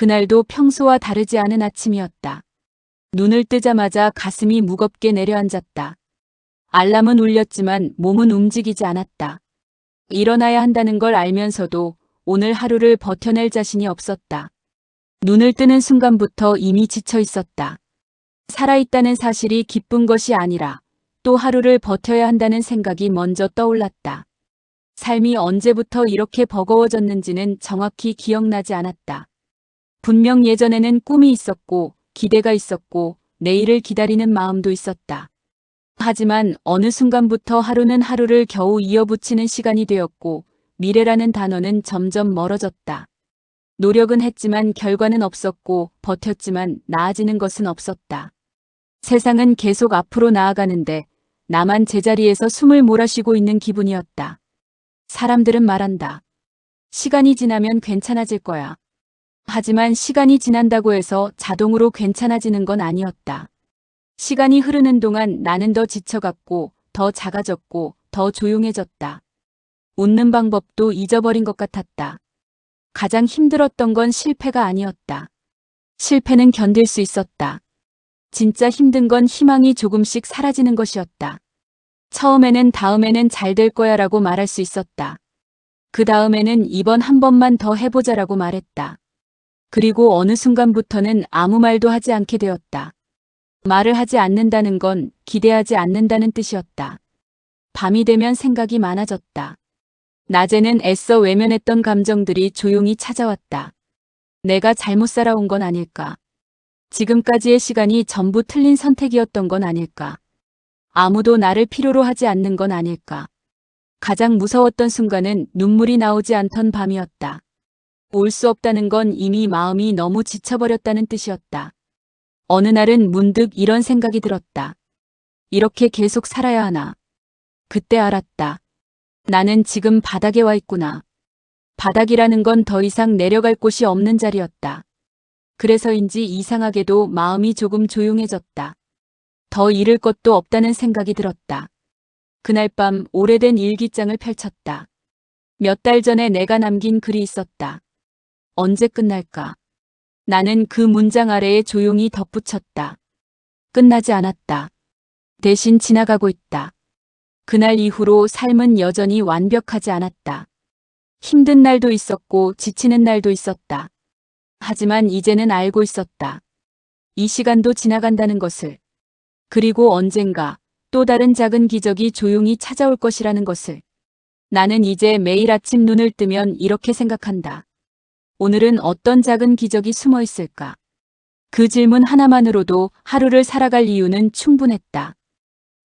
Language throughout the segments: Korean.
그날도 평소와 다르지 않은 아침이었다. 눈을 뜨자마자 가슴이 무겁게 내려앉았다. 알람은 울렸지만 몸은 움직이지 않았다. 일어나야 한다는 걸 알면서도 오늘 하루를 버텨낼 자신이 없었다. 눈을 뜨는 순간부터 이미 지쳐 있었다. 살아있다는 사실이 기쁜 것이 아니라 또 하루를 버텨야 한다는 생각이 먼저 떠올랐다. 삶이 언제부터 이렇게 버거워졌는지는 정확히 기억나지 않았다. 분명 예전에는 꿈이 있었고 기대가 있었고 내일을 기다리는 마음도 있었다. 하지만 어느 순간부터 하루는 하루를 겨우 이어붙이는 시간이 되었고 미래라는 단어는 점점 멀어졌다. 노력은 했지만 결과는 없었고 버텼지만 나아지는 것은 없었다. 세상은 계속 앞으로 나아가는데 나만 제자리에서 숨을 몰아쉬고 있는 기분이었다. 사람들은 말한다. 시간이 지나면 괜찮아질 거야. 하지만 시간이 지난다고 해서 자동으로 괜찮아지는 건 아니었다. 시간이 흐르는 동안 나는 더 지쳐갔고 더 작아졌고 더 조용해졌다. 웃는 방법도 잊어버린 것 같았다. 가장 힘들었던 건 실패가 아니었다. 실패는 견딜 수 있었다. 진짜 힘든 건 희망이 조금씩 사라지는 것이었다. 처음에는 다음에는 잘 될 거야 라고 말할 수 있었다. 그 다음에는 이번 한 번만 더 해보자라고 말했다. 그리고 어느 순간부터는 아무 말도 하지 않게 되었다. 말을 하지 않는다는 건 기대하지 않는다는 뜻이었다. 밤이 되면 생각이 많아졌다. 낮에는 애써 외면했던 감정들이 조용히 찾아왔다. 내가 잘못 살아온 건 아닐까? 지금까지의 시간이 전부 틀린 선택이었던 건 아닐까? 아무도 나를 필요로 하지 않는 건 아닐까? 가장 무서웠던 순간은 눈물이 나오지 않던 밤이었다. 올 수 없다는 건 이미 마음이 너무 지쳐버렸다는 뜻이었다. 어느 날은 문득 이런 생각이 들었다. 이렇게 계속 살아야 하나? 그때 알았다. 나는 지금 바닥에 와 있구나. 바닥이라는 건 더 이상 내려갈 곳이 없는 자리였다. 그래서인지 이상하게도 마음이 조금 조용해졌다. 더 잃을 것도 없다는 생각이 들었다. 그날 밤 오래된 일기장을 펼쳤다. 몇 달 전에 내가 남긴 글이 있었다. 언제 끝날까? 나는 그 문장 아래에 조용히 덧붙였다. 끝나지 않았다. 대신 지나가고 있다. 그날 이후로 삶은 여전히 완벽하지 않았다. 힘든 날도 있었고 지치는 날도 있었다. 하지만 이제는 알고 있었다. 이 시간도 지나간다는 것을. 그리고 언젠가 또 다른 작은 기적이 조용히 찾아올 것이라는 것을. 나는 이제 매일 아침 눈을 뜨면 이렇게 생각한다. 오늘은 어떤 작은 기적이 숨어 있을까? 그 질문 하나만으로도 하루를 살아갈 이유는 충분했다.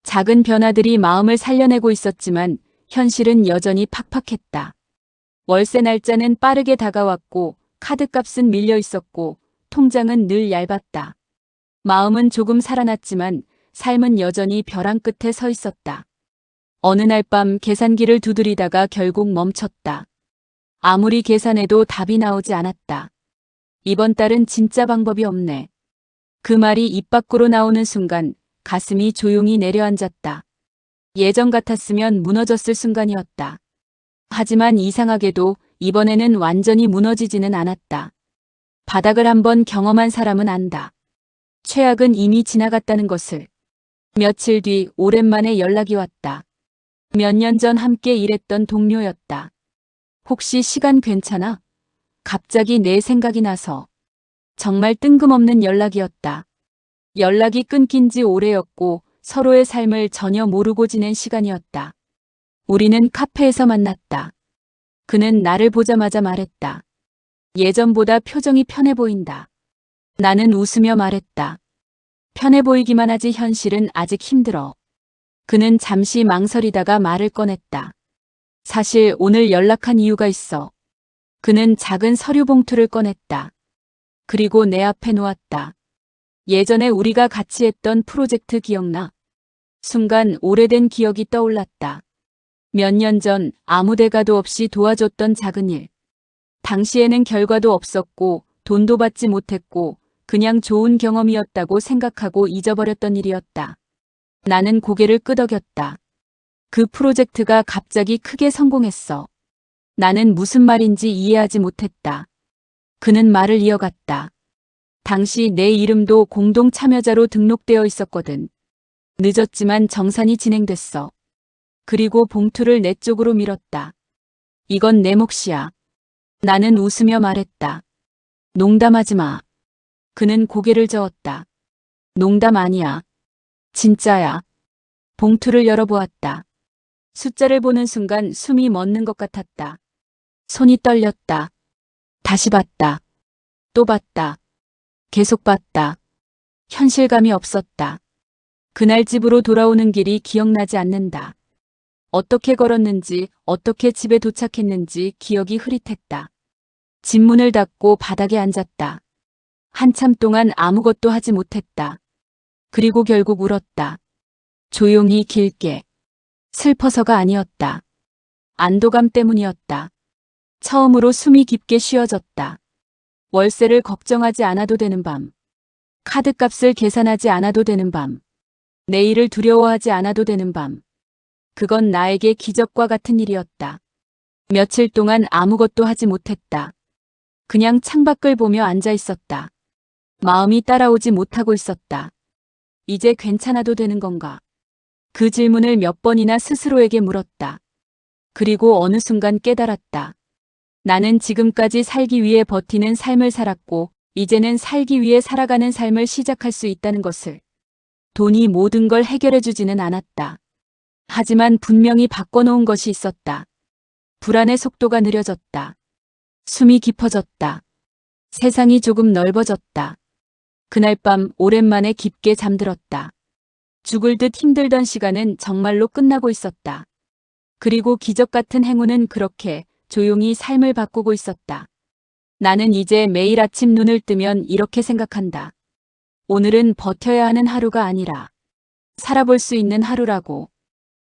작은 변화들이 마음을 살려내고 있었지만 현실은 여전히 팍팍했다. 월세 날짜는 빠르게 다가왔고 카드값은 밀려 있었고 통장은 늘 얇았다. 마음은 조금 살아났지만 삶은 여전히 벼랑 끝에 서 있었다. 어느 날 밤 계산기를 두드리다가 결국 멈췄다. 아무리 계산해도 답이 나오지 않았다. 이번 달은 진짜 방법이 없네. 그 말이 입 밖으로 나오는 순간 가슴이 조용히 내려앉았다. 예전 같았으면 무너졌을 순간이었다. 하지만 이상하게도 이번에는 완전히 무너지지는 않았다. 바닥을 한번 경험한 사람은 안다. 최악은 이미 지나갔다는 것을. 며칠 뒤 오랜만에 연락이 왔다. 몇 년 전 함께 일했던 동료였다. 혹시 시간 괜찮아? 갑자기 내 생각이 나서. 정말 뜬금없는 연락이었다. 연락이 끊긴 지 오래였고 서로의 삶을 전혀 모르고 지낸 시간이었다. 우리는 카페에서 만났다. 그는 나를 보자마자 말했다. 예전보다 표정이 편해 보인다. 나는 웃으며 말했다. 편해 보이기만 하지 현실은 아직 힘들어. 그는 잠시 망설이다가 말을 꺼냈다. 사실 오늘 연락한 이유가 있어. 그는 작은 서류 봉투를 꺼냈다. 그리고 내 앞에 놓았다. 예전에 우리가 같이 했던 프로젝트 기억나? 순간 오래된 기억이 떠올랐다. 몇 년 전 아무 대가도 없이 도와줬던 작은 일. 당시에는 결과도 없었고 돈도 받지 못했고 그냥 좋은 경험이었다고 생각하고 잊어버렸던 일이었다. 나는 고개를 끄덕였다. 그 프로젝트가 갑자기 크게 성공했어. 나는 무슨 말인지 이해하지 못했다. 그는 말을 이어갔다. 당시 내 이름도 공동 참여자로 등록되어 있었거든. 늦었지만 정산이 진행됐어. 그리고 봉투를 내 쪽으로 밀었다. 이건 내 몫이야. 나는 웃으며 말했다. 농담하지 마. 그는 고개를 저었다. 농담 아니야. 진짜야. 봉투를 열어보았다. 숫자를 보는 순간 숨이 멎는 것 같았다. 손이 떨렸다. 다시 봤다. 또 봤다. 계속 봤다. 현실감이 없었다. 그날 집으로 돌아오는 길이 기억나지 않는다. 어떻게 걸었는지, 어떻게 집에 도착했는지 기억이 흐릿했다. 집 문을 닫고 바닥에 앉았다. 한참 동안 아무것도 하지 못했다. 그리고 결국 울었다. 조용히 길게. 슬퍼서가 아니었다. 안도감 때문이었다. 처음으로 숨이 깊게 쉬어졌다. 월세를 걱정하지 않아도 되는 밤. 카드값을 계산하지 않아도 되는 밤. 내일을 두려워하지 않아도 되는 밤. 그건 나에게 기적과 같은 일이었다. 며칠 동안 아무것도 하지 못했다. 그냥 창밖을 보며 앉아 있었다. 마음이 따라오지 못하고 있었다. 이제 괜찮아도 되는 건가? 그 질문을 몇 번이나 스스로에게 물었다. 그리고 어느 순간 깨달았다. 나는 지금까지 살기 위해 버티는 삶을 살았고, 이제는 살기 위해 살아가는 삶을 시작할 수 있다는 것을. 돈이 모든 걸 해결해주지는 않았다. 하지만 분명히 바꿔놓은 것이 있었다. 불안의 속도가 느려졌다. 숨이 깊어졌다. 세상이 조금 넓어졌다. 그날 밤 오랜만에 깊게 잠들었다. 죽을 듯 힘들던 시간은 정말로 끝나고 있었다. 그리고 기적 같은 행운은 그렇게 조용히 삶을 바꾸고 있었다. 나는 이제 매일 아침 눈을 뜨면 이렇게 생각한다. 오늘은 버텨야 하는 하루가 아니라 살아볼 수 있는 하루라고.